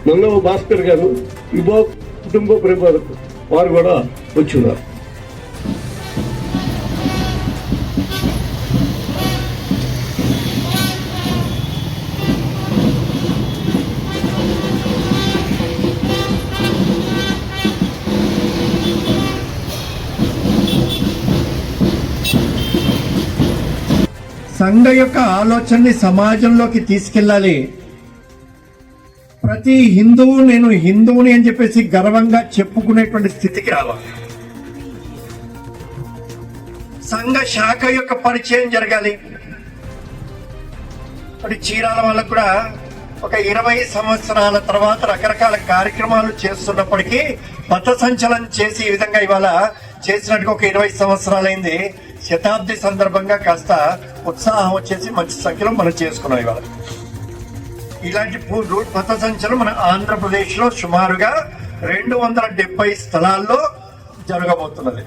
నల్లవ భాస్కర్ గారు కుటుంబ ప్రతిపాదకులు వారు కూడా వచ్చి ఉన్నారు. సంఘ యొక్క ఆలోచనని సమాజంలోకి తీసుకెళ్ళాలి. ప్రతి హిందువు నేను హిందువుని అని చెప్పేసి గర్వంగా చెప్పుకునేటువంటి స్థితికి రావాలి. సంఘ శాఖ యొక్క పరిచయం జరగాలి. మరి చీరాల వాళ్ళకు కూడా ఒక 20 సంవత్సరాల తర్వాత రకరకాల కార్యక్రమాలు చేస్తున్నప్పటికీ పథ సంచలనం చేసి ఈ విధంగా ఇవాళ చేసినట్టుగా ఒక 20 సంవత్సరాలైంది. శతాబ్ది సందర్భంగా కాస్త ఉత్సాహం వచ్చేసి మంచి సంఖ్యలో మనం చేసుకున్నాం. ఇవాళ ఇలాంటి పథ సంచలనం మన ఆంధ్రప్రదేశ్ లో సుమారుగా 270 స్థలాల్లో జరగబోతున్నది.